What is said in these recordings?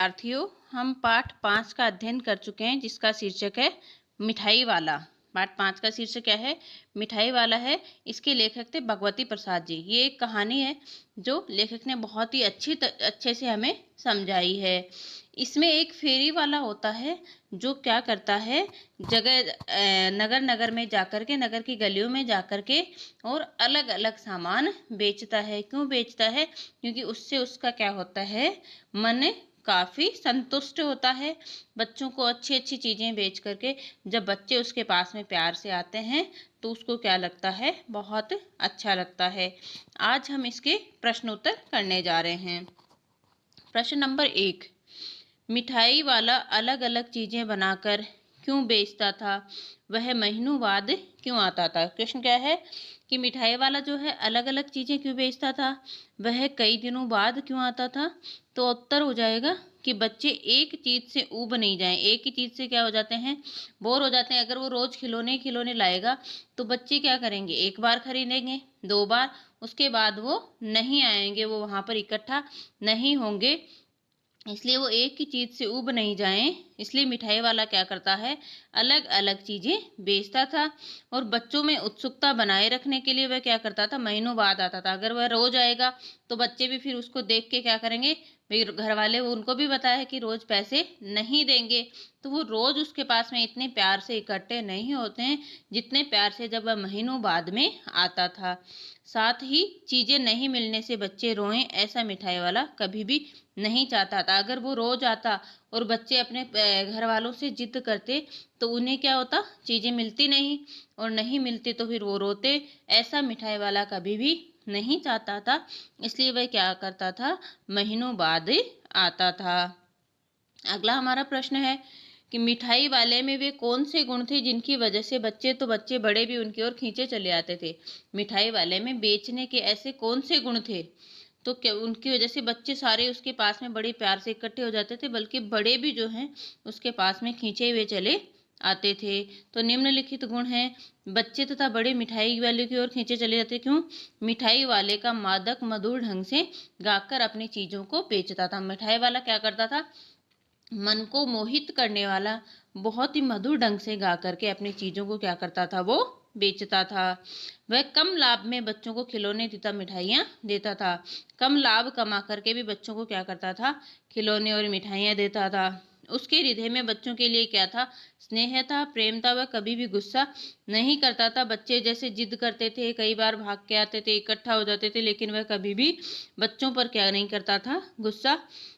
विद्यार्थियों, हम पाठ 5 का अध्ययन कर चुके हैं जिसका शीर्षक है मिठाई वाला। पाठ 5 का शीर्षक क्या है? मिठाई वाला है। इसके लेखक थे भगवती प्रसाद जी। ये एक कहानी है जो लेखक ने बहुत ही अच्छे से हमें समझाई है। इसमें एक फेरी वाला होता है जो क्या करता है, नगर नगर में जाकर के, नगर की गलियों में जाकर के और अलग अलग सामान बेचता है। क्यों बेचता है? क्योंकि उससे उसका क्या होता है, मन काफ़ी संतुष्ट होता है। बच्चों को अच्छी अच्छी चीज़ें बेच करके जब बच्चे उसके पास में प्यार से आते हैं तो उसको क्या लगता है, बहुत अच्छा लगता है। आज हम इसके प्रश्न उत्तर करने जा रहे हैं। प्रश्न नंबर 1, मिठाई वाला अलग अलग चीज़ें बनाकर क्यों बेचता था? वह महीनों बाद क्यों आता था? क्वेश्चन क्या है कि मिठाई वाला जो है अलग अलग चीज़ें क्यों बेचता था, वह कई दिनों बाद क्यों आता था? तो उत्तर हो जाएगा कि बच्चे एक चीज़ से ऊब नहीं जाएं। एक ही चीज़ से क्या हो जाते हैं, बोर हो जाते हैं। अगर वो रोज़ खिलौने खिलौने लाएगा तो बच्चे क्या करेंगे, एक बार खरीदेंगे, दो बार, उसके बाद वो नहीं आएंगे, वो वहाँ पर इकट्ठा नहीं होंगे। इसलिए वो एक ही चीज़ से ऊब नहीं जाएं, इसलिए मिठाई वाला क्या करता है, अलग अलग चीज़ें बेचता था। और बच्चों में उत्सुकता बनाए रखने के लिए वह क्या करता था, महीनों बाद आता था। अगर वह रोज आएगा तो बच्चे भी फिर उसको देख के क्या करेंगे, भाई घर वाले वो उनको भी बताया है कि रोज पैसे नहीं देंगे, तो वो रोज उसके पास में इतने प्यार से इकट्ठे नहीं होते हैं जितने प्यार से जब वह महीनों बाद में आता था। साथ ही चीज़ें नहीं मिलने से बच्चे रोएं, ऐसा मिठाई वाला कभी भी नहीं चाहता था। अगर वो रोज आता और बच्चे अपने घर वालों से जिद करते तो उन्हें क्या होता, चीज़ें मिलती नहीं, और नहीं मिलती तो फिर वो रोते। ऐसा मिठाई वाला कभी भी नहीं चाहता था, इसलिए वह क्या करता था, महीनों बाद आता था। अगला हमारा प्रश्न है कि मिठाई वाले में वे कौन से गुण थे जिनकी वजह से बच्चे बड़े भी उनकी ओर खींचे चले आते थे? मिठाई वाले में बेचने के ऐसे कौन से गुण थे तो क्या उनकी वजह से बच्चे सारे उसके पास में बड़े प्यार से इकट्ठे हो जाते थे, बल्कि बड़े भी जो हैं उसके पास में खींचे हुए चले आते थे? तो निम्नलिखित गुण हैं, बच्चे तथा बड़े मिठाई वाले की ओर खींचे चले जाते। क्यों? मिठाई वाले का मादक मधुर ढंग से गाकर अपनी चीजों को बेचता था। मिठाई वाला क्या करता था, मन को मोहित करने वाला बहुत ही मधुर ढंग से गा करके अपनी चीजों को क्या करता था, वो बेचता था। वह कम लाभ में बच्चों को खिलौने तथा मिठाइयाँ देता था। कम लाभ कमा करके भी बच्चों को क्या करता था, खिलौने और मिठाइयाँ देता था। उसके हृदय में बच्चों के लिए क्या था, स्नेह था, प्रेम था। वह कभी भी गुस्सा नहीं करता था। बच्चे जैसे जिद करते थे, कई बार भाग के आते थे, इकट्ठा हो जाते थे, लेकिन वह कभी भी बच्चों पर क्या नहीं करता था, गुस्सा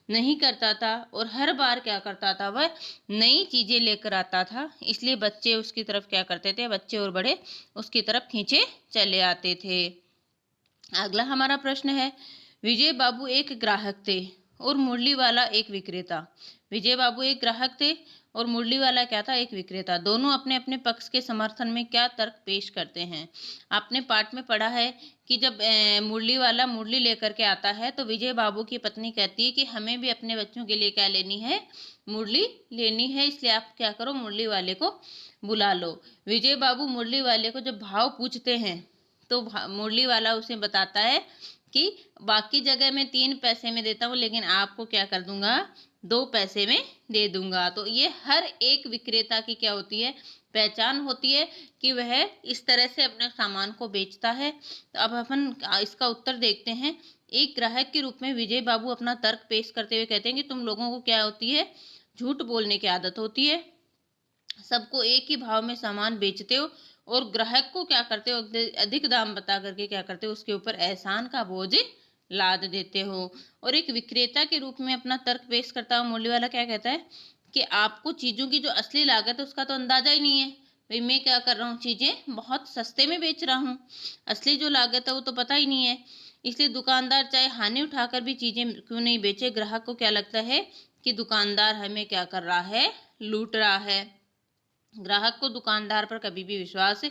नहीं करता था। और हर बार क्या करता था, वह नई चीजें लेकर आता था, इसलिए बच्चे उसकी तरफ क्या करते थे, बच्चे और बड़े उसकी तरफ खींचे चले आते थे। अगला हमारा प्रश्न है, विजय बाबू एक ग्राहक थे और मुरली वाला एक विक्रेता। विजय बाबू एक ग्राहक थे और मुरली वाला क्या था, एक विक्रेता। दोनों अपने अपने पक्ष के समर्थन में क्या तर्क पेश करते हैं? आपने पाठ में पढ़ा है कि जब मुरली वाला मुरली लेकर के आता है तो विजय बाबू की पत्नी कहती है कि हमें भी अपने बच्चों के लिए क्या लेनी है, मुरली लेनी है, इसलिए आप क्या करो, मुरली वाले को बुला लो। विजय बाबू मुरली वाले को जब भाव पूछते हैं तो मुरली वाला उसे बताता है कि बाकी जगह मैं 3 पैसे में देता हूँ, लेकिन आपको क्या कर दूंगा, 2 पैसे में दे दूंगा। तो ये हर एक विक्रेता की क्या होती है, पहचान होती है कि वह इस तरह से अपने सामान को बेचता है। तो अब अपन इसका उत्तर देखते हैं। एक ग्राहक के रूप में विजय बाबू अपना तर्क पेश करते हुए कहते हैं कि तुम लोगों को क्या होती है, झूठ बोलने की आदत होती है, सबको एक ही भाव में सामान बेचते हो और ग्राहक को क्या करते हो, अधिक दाम बता करके क्या करते हो, उसके ऊपर एहसान का बोझ लाद देते हो। और एक विक्रेता के रूप में अपना तर्क पेश करता हुआ मूल्य वाला क्या कहता है कि आपको चीजों की जो असली लागत है उसका तो अंदाजा ही नहीं है। भाई मैं क्या कर रहा हूँ, चीजें बहुत सस्ते में बेच रहा हूँ, असली जो लागत है वो तो पता ही नहीं है। इसलिए दुकानदार चाहे हानि उठाकर भी चीजें क्यों नहीं बेचे, ग्राहक को क्या लगता है कि दुकानदार हमें क्या कर रहा है, लूट रहा है। ग्राहक को दुकानदार पर कभी भी विश्वास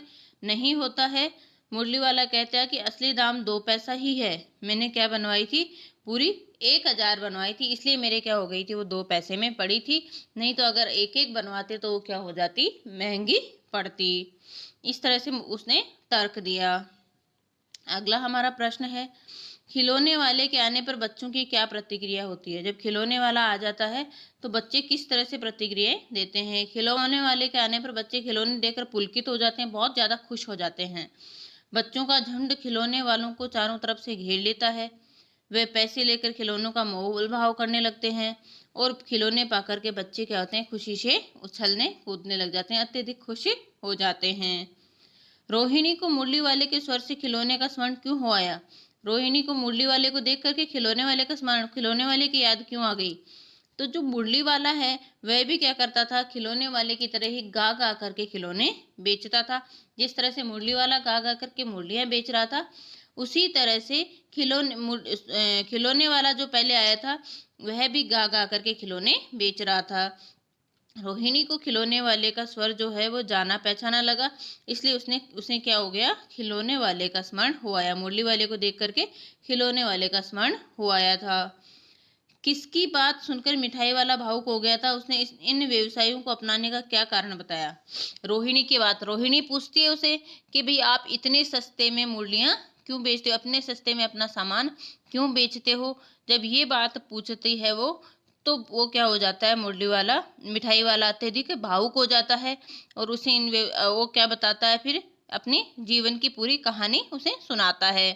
नहीं होता है। मुरली वाला कहता है कि असली दाम 2 पैसा ही है, मैंने क्या बनवाई थी, पूरी 1000 बनवाई थी, इसलिए मेरे क्या हो गई थी, वो 2 पैसे में पड़ी थी, नहीं तो अगर एक एक बनवाते तो वो क्या हो जाती, महंगी पड़ती। इस तरह से उसने तर्क दिया। अगला हमारा प्रश्न है, खिलौने वाले के आने पर बच्चों की क्या प्रतिक्रिया होती है? जब खिलौने वाला आ जाता है तो बच्चे किस तरह से प्रतिक्रियाएं देते हैं? खिलौने वाले के आने पर बच्चे खिलौने देखकर पुलकित हो जाते हैं, बहुत ज़्यादा खुश हो जाते हैं। बच्चों का झुंड खिलौने वालों को चारों तरफ से घेर लेता है। वे पैसे लेकर खिलौनों का मोल भाव करने लगते हैं और खिलौने पाकर के बच्चे क्या होते हैं, खुशी से उछलने कूदने लग जाते हैं, अत्यधिक खुश हो जाते हैं। रोहिणी को मुरली वाले के स्वर से खिलौने का स्मरण क्यों हो आया? रोहिणी को मुरली वाले को देख करके खिलौने वाले का स्मरण, खिलौने वाले की याद क्यों आ गई? तो जो मुरली वाला है वह भी क्या करता था, खिलौने वाले की तरह ही गा गा करके खिलौने बेचता था। जिस तरह से मुरली वाला गा गा करके मुरलियां बेच रहा था, उसी तरह से खिलौने वाला जो पहले आया था वह भी गा गा करके खिलौने बेच रहा था। रोहिणी को खिलौने वाले का स्वर जो है वो जाना पहचाना लगा, इसलिए उसने क्या हो गया, खिलौने वाले का स्मरण हो आया। मुरली वाले को देख करके खिलौने वाले का स्मरण हो आया था। किसकी बात सुनकर मिठाई वाला भावुक हो गया था? उसने इन व्यवसायों को अपनाने का क्या कारण बताया? रोहिणी की बात। रोहिणी पूछती है उसे कि भाई आप इतने सस्ते में मुरलियां क्यों बेचते हो, अपने सस्ते में अपना सामान क्यों बेचते हो? जब ये बात पूछती है वो, तो वो क्या हो जाता है, मुरली वाला, मिठाई वाला अत्यधिक भावुक हो जाता है और उसे वो क्या बताता है, फिर अपनी जीवन की पूरी कहानी उसे सुनाता है।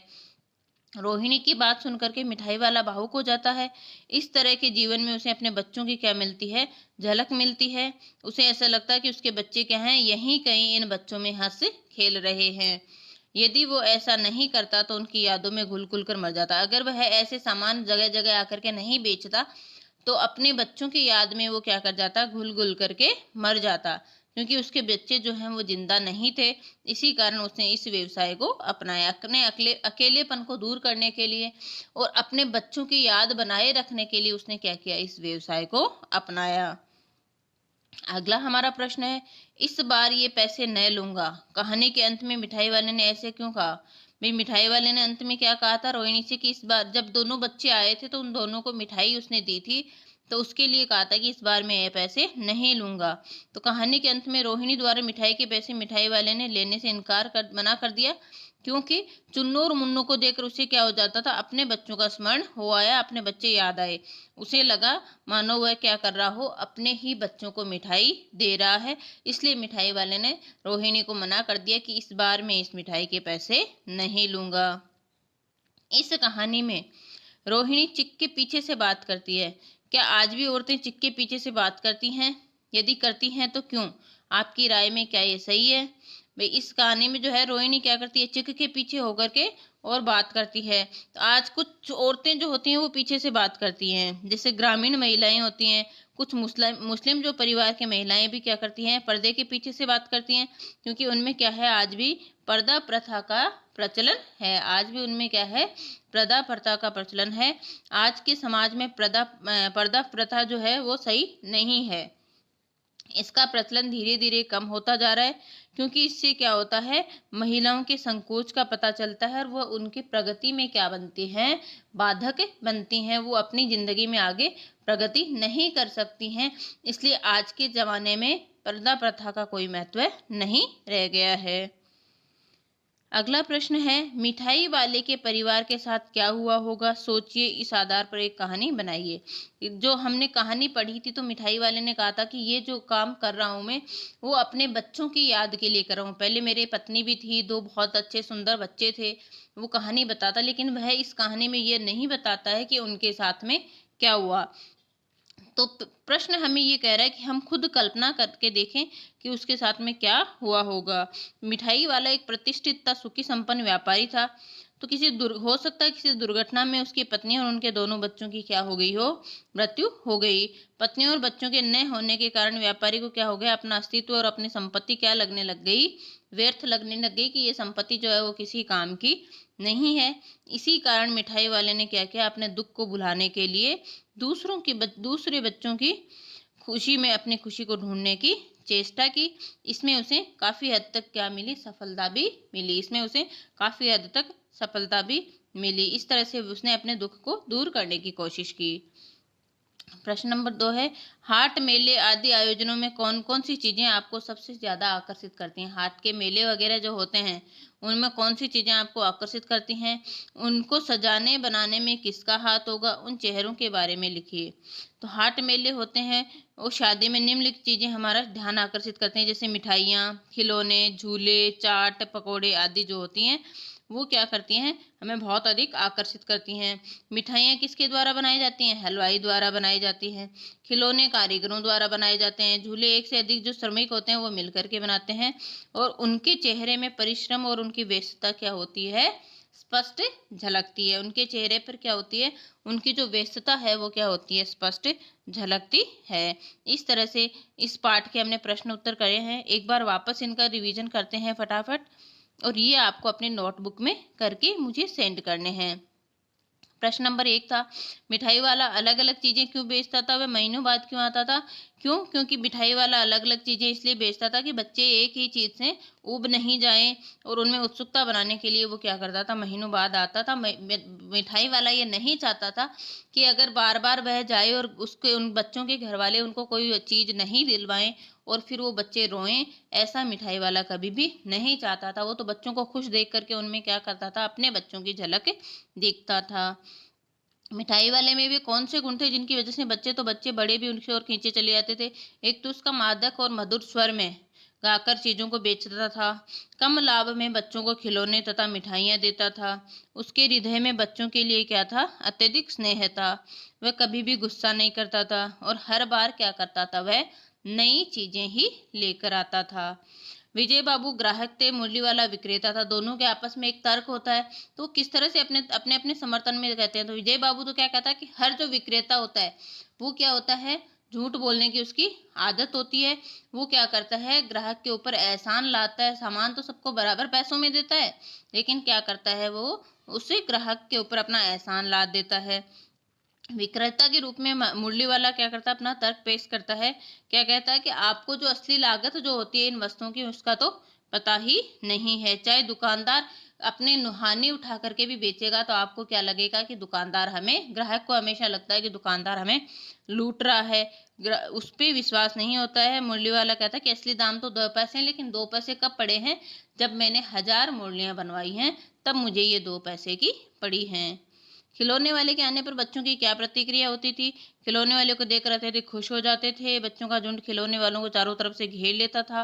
रोहिणी की बात सुनकर के मिठाई वाला भावुक हो जाता है। इस तरह के जीवन में उसे अपने बच्चों की क्या मिलती है, झलक मिलती है। उसे ऐसा लगता है कि उसके बच्चे क्या हैं, यहीं कहीं इन बच्चों में हंस खेल रहे हैं। यदि वो ऐसा नहीं करता तो उनकी यादों में घुल घुल कर मर जाता। अगर वह ऐसे सामान जगह जगह आकर के नहीं बेचता तो अपने बच्चों की याद में वो क्या कर जाता, घुल घुल करके मर जाता, क्योंकि उसके बच्चे जो हैं वो जिंदा नहीं थे। इसी कारण उसने इस व्यवसाय को अपनाया, अपने अकेलेपन को दूर करने के लिए और अपने बच्चों की याद बनाए रखने के लिए उसने क्या किया, इस व्यवसाय को अपनाया। अगला हमारा प्रश्न है, इस बार ये पैसे न लूंगा। कहानी के अंत में मिठाई वाले ने ऐसे क्यों कहा? भाई मिठाई वाले ने अंत में क्या कहा था रोहिणी से कि इस बार, जब दोनों बच्चे आए थे तो उन दोनों को मिठाई उसने दी थी, तो उसके लिए कहा था कि इस बार मैं ये पैसे नहीं लूंगा। तो कहानी के अंत में रोहिणी द्वारा मिठाई के पैसे मिठाई वाले ने लेने से मना कर दिया, क्योंकि चुन्नू और मुन्नू को देखकर उसे क्या हो जाता था, अपने बच्चों का स्मरण हो आया, अपने बच्चे याद आए। उसे लगा मानो वह क्या कर रहा हो, अपने ही बच्चों को मिठाई दे रहा है। इसलिए मिठाई वाले ने रोहिणी को मना कर दिया कि इस बार मैं इस मिठाई के पैसे नहीं लूंगा। इस कहानी में रोहिणी चिक के पीछे से बात करती है। क्या आज भी औरतें चिक के पीछे से बात करती हैं? यदि करती हैं तो क्यों? आपकी राय में क्या ये सही है? भाई इस कहानी में जो है रोहिणी क्या करती है, चिक के पीछे होकर के और बात करती है। तो आज कुछ औरतें जो होती हैं वो पीछे से बात करती हैं, जैसे ग्रामीण महिलाएं होती हैं, कुछ मुस्लिम जो परिवार की महिलाएं भी क्या करती हैं, पर्दे के पीछे से बात करती हैं, क्योंकि उनमें क्या है, आज भी पर्दा प्रथा का प्रचलन है। आज भी उनमें क्या है, पर्दा प्रथा का प्रचलन है। आज के समाज में पर्दा प्रथा जो है वो सही नहीं है। इसका प्रचलन धीरे धीरे कम होता जा रहा है, क्योंकि इससे क्या होता है, महिलाओं के संकोच का पता चलता है और वह उनकी प्रगति में क्या बनती हैं, बाधक बनती हैं। वो अपनी जिंदगी में आगे प्रगति नहीं कर सकती हैं। इसलिए आज के जमाने में पर्दा प्रथा का कोई महत्व नहीं रह गया है। अगला प्रश्न है, मिठाई वाले के परिवार के साथ क्या हुआ होगा? सोचिए, इस आधार पर एक कहानी बनाइए। जो हमने कहानी पढ़ी थी तो मिठाई वाले ने कहा था कि ये जो काम कर रहा हूँ मैं, वो अपने बच्चों की याद के लिए कर रहा हूँ। पहले मेरे पत्नी भी थी, 2 बहुत अच्छे सुंदर बच्चे थे। वो कहानी बताता, लेकिन वह इस कहानी में ये नहीं बताता है कि उनके साथ में क्या हुआ। तो प्रश्न हमें ये कह रहा है कि हम खुद कल्पना करके देखें कि उसके साथ में क्या हुआ होगा। मिठाई वाला एक प्रतिष्ठित था, सुखी संपन्न व्यापारी था। तो हो सकता है किसी दुर्घटना में उसकी पत्नी और उनके दोनों बच्चों की क्या हो गई हो, मृत्यु हो गई। पत्नी और बच्चों के न होने के कारण व्यापारी को क्या हो गया, अपना अस्तित्व और अपनी संपत्ति क्या लगने लग गई, व्यर्थ लगने लग गई, कि ये संपत्ति जो है वो किसी काम की नहीं है। इसी कारण मिठाई वाले ने क्या किया, अपने दुख को भुलाने के लिए दूसरे बच्चों की खुशी में अपनी खुशी को ढूंढने की चेष्टा की। इसमें उसे काफी हद तक क्या मिली, सफलता भी मिली। इसमें उसे काफी हद तक सफलता भी मिली। इस तरह से उसने अपने दुख को दूर करने की कोशिश की। प्रश्न नंबर 2 है, हाट मेले आदि आयोजनों में कौन कौन सी चीजें आपको सबसे ज्यादा आकर्षित करती हैं? हाट के मेले वगैरह जो होते हैं उनमें कौन सी चीजें आपको आकर्षित करती हैं? उनको सजाने बनाने में किसका हाथ होगा? उन चेहरों के बारे में लिखिए। तो हाट मेले होते हैं वो शादी में निम्नलिखित चीजें हमारा ध्यान आकर्षित करते हैं, जैसे मिठाइयाँ, खिलौने, झूले, चाट, पकौड़े आदि जो होती हैं वो क्या करती हैं, हमें बहुत अधिक आकर्षित करती हैं। मिठाइयाँ किसके द्वारा बनाई जाती हैं? हलवाई द्वारा बनाई जाती हैं। खिलौने कारीगरों द्वारा बनाए जाते हैं। झूले एक से अधिक जो श्रमिक होते हैं वो मिल करके बनाते हैं और उनके चेहरे में परिश्रम और उनकी व्यस्तता क्या होती है, स्पष्ट झलकती है। उनके चेहरे पर क्या होती है, उनकी जो व्यस्तता है वो क्या होती है, स्पष्ट झलकती है। इस तरह से इस पाठ के हमने प्रश्न उत्तर करे हैं। एक बार वापस इनका रिवीजन करते हैं फटाफट, और ये आपको अपने नोटबुक में करके मुझे सेंड करने हैं। प्रश्न नंबर 1 था, मिठाई वाला अलग अलग चीजें क्यों बेचता था, वह महीनों बाद क्यों आता था? क्यों? क्योंकि मिठाई वाला अलग अलग चीजें इसलिए बेचता था कि बच्चे एक ही चीज से ऊब नहीं जाएं, और उनमें उत्सुकता बनाने के लिए वो क्या करता था, महीनों बाद आता था। मिठाई वाला ये नहीं चाहता था कि अगर बार बार वह जाए और उसके उन बच्चों के घर वाले उनको कोई चीज नहीं दिलवाएं और फिर वो बच्चे रोएं, ऐसा मिठाई वाला कभी भी नहीं चाहता था। वो तो बच्चों को खुश देख करके उनमें क्या करता था, अपने बच्चों की झलक देखता था। मिठाई वाले में भी कौन से गुण थे जिनकी वजह से बच्चे बड़े भी उनकी ओर खींचे चले जाते थे? एक तो उसका मादक और मधुर स्वर में गाकर चीजों को बेचता था। कम लाभ में बच्चों को खिलौने तथा मिठाइयाँ देता था। उसके हृदय में बच्चों के लिए क्या था, अत्यधिक स्नेह था। वह कभी भी गुस्सा नहीं करता था और हर बार क्या करता था, वह नई चीजें ही लेकर आता था। विजय बाबू ग्राहक थे, मुरली वाला विक्रेता था। दोनों के आपस में एक तर्क होता है, तो वो किस तरह से अपने अपने अपने समर्थन में कहते हैं। तो विजय बाबू तो क्या कहता है कि हर जो विक्रेता होता है वो क्या होता है, झूठ बोलने की उसकी आदत होती है। वो क्या करता है, ग्राहक के ऊपर एहसान लाता है। सामान तो सबको बराबर पैसों में देता है, लेकिन क्या करता है, वो उसे ग्राहक के ऊपर अपना एहसान लाद देता है। विक्रेता के रूप में मुरली वाला क्या करता है, अपना तर्क पेश करता है। क्या कहता है कि आपको जो असली लागत जो होती है इन वस्तुओं की, उसका तो पता ही नहीं है। चाहे दुकानदार अपने नुहानी उठा करके भी बेचेगा तो आपको क्या लगेगा कि दुकानदार हमें, ग्राहक को हमेशा लगता है कि दुकानदार हमें लूट रहा है, उस पर विश्वास नहीं होता है। मुरली वाला कहता है कि असली दाम तो 2 पैसे हैं, लेकिन 2 पैसे कब पड़े हैं, जब मैंने 1000 मुरलियां बनवाई हैं तब मुझे ये 2 पैसे की पड़ी हैं। खिलौने वाले के आने पर बच्चों की क्या प्रतिक्रिया होती थी? खिलौने वाले को देखकर अत्यधिक खुश हो जाते थे। बच्चों का झुंड खिलौने वालों को चारों तरफ से घेर लेता था।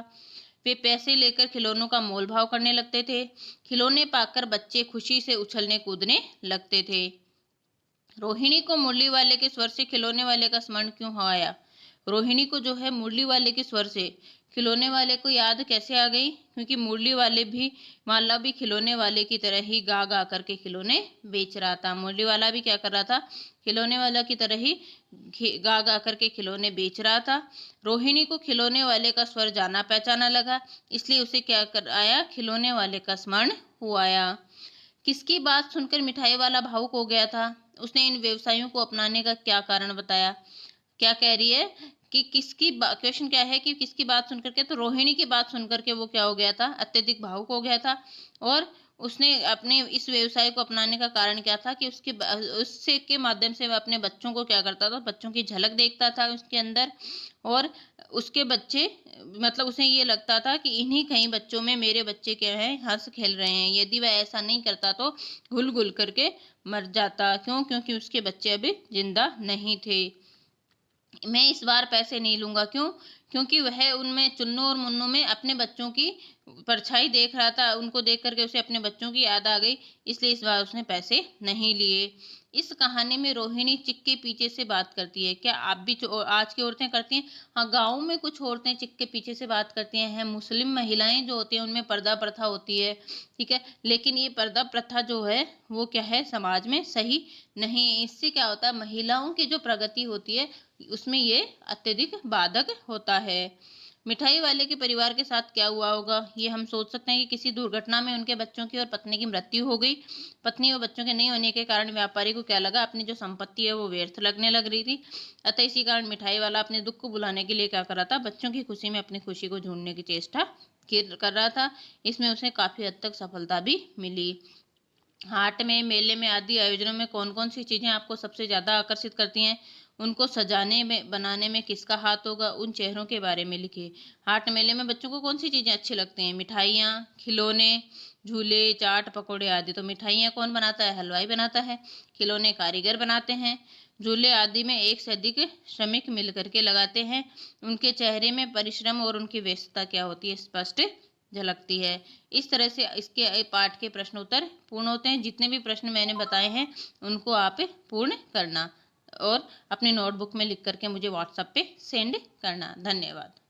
वे पैसे लेकर खिलौनों का मोल भाव करने लगते थे। खिलौने पाकर बच्चे खुशी से उछलने कूदने लगते थे। रोहिणी को मुरली वाले के स्वर से खिलौने वाले का स्मरण क्यों आया? रोहिणी को जो है मुरली वाले के स्वर से खिलौने वाले को याद कैसे आ गई? क्योंकि मुरली वाले भी, माला भी खिलौने वाले की तरह ही गा गा करके खिलौने बेच रहा था। मुरली वाला भी क्या कर रहा था, खिलौने वाला की तरह ही गा गा करके खिलौने बेच रहा था। रोहिणी को खिलौने वाले का स्वर जाना पहचाना लगा, इसलिए उसे क्या कर आया, खिलौने वाले का स्मरण हुआ आया। किसकी बात सुनकर मिठाई वाला भावुक हो गया था? उसने इन व्यवसायों को अपनाने का क्या कारण बताया? क्या कह रही है कि क्वेश्चन क्या है कि किसकी बात सुनकर के, तो रोहिणी की बात सुनकर के वो क्या हो गया था, अत्यधिक भावुक हो गया था। और उसने अपने इस व्यवसाय को अपनाने का कारण क्या था कि उससे के माध्यम से वह अपने बच्चों को क्या करता था, बच्चों की झलक देखता था उसके अंदर, और उसके बच्चे, मतलब उसे ये लगता था कि इन्हीं कई बच्चों में मेरे बच्चे क्या हैं, हंस खेल रहे हैं। यदि वह ऐसा नहीं करता तो घुल घुल करके मर जाता। क्यों? क्योंकि उसके बच्चे अभी जिंदा नहीं थे। मैं इस बार पैसे नहीं लूंगा। क्यों? क्योंकि वह उनमें चुन्नू और मुन्नू में अपने बच्चों की परछाई देख रहा था। उनको देख करके उसे अपने बच्चों की याद आ गई, इसलिए इस बार उसने पैसे नहीं लिए। इस कहानी में रोहिणी चिक के पीछे से बात करती है। क्या आप भी आज की औरतें करती हैं? हाँ, गाँव में कुछ औरतें चिक के पीछे से बात करती हैं। मुस्लिम महिलाएं जो होती हैं उनमें पर्दा प्रथा होती है, ठीक है, लेकिन ये पर्दा प्रथा जो है वो क्या है, समाज में सही नहीं। इससे क्या होता है, महिलाओं की जो प्रगति होती है उसमें ये अत्यधिक बाधक होता है। मिठाई वाले के परिवार के साथ क्या हुआ होगा? ये हम सोच सकते हैं कि किसी दुर्घटना में उनके बच्चों की और पत्नी की मृत्यु हो गई। पत्नी और बच्चों के नहीं होने के कारण व्यापारी को क्या लगा, अपनी जो संपत्ति है वो व्यर्थ लगने लग रही थी। अतः इसी कारण मिठाई वाला अपने दुख को बुलाने के लिए क्या कर रहा था, बच्चों की खुशी में अपनी खुशी को ढूंढने की चेष्टा कर रहा था। इसमें उसे काफी हद तक सफलता भी मिली। हाट में, मेले में आदि आयोजनों में कौन कौन सी चीजें आपको सबसे ज्यादा आकर्षित करती हैं? उनको सजाने में बनाने में किसका हाथ होगा, उन चेहरों के बारे में लिखिए। हाट मेले में बच्चों को कौन सी चीज़ें अच्छी लगती हैं? मिठाइयाँ, खिलौने, झूले, चाट, पकौड़े आदि। तो मिठाइयाँ कौन बनाता है? हलवाई बनाता है। खिलौने कारीगर बनाते हैं। झूले आदि में एक से अधिक श्रमिक मिल करके लगाते हैं। उनके चेहरे में परिश्रम और उनकी व्यस्तता क्या होती है, स्पष्ट झलकती है। इस तरह से इसके पाठ के प्रश्न उत्तर पूर्ण होते हैं। जितने भी प्रश्न मैंने बताए हैं उनको आप पूर्ण करना और अपनी नोटबुक में लिख करके मुझे व्हाट्सएप पे सेंड करना। धन्यवाद।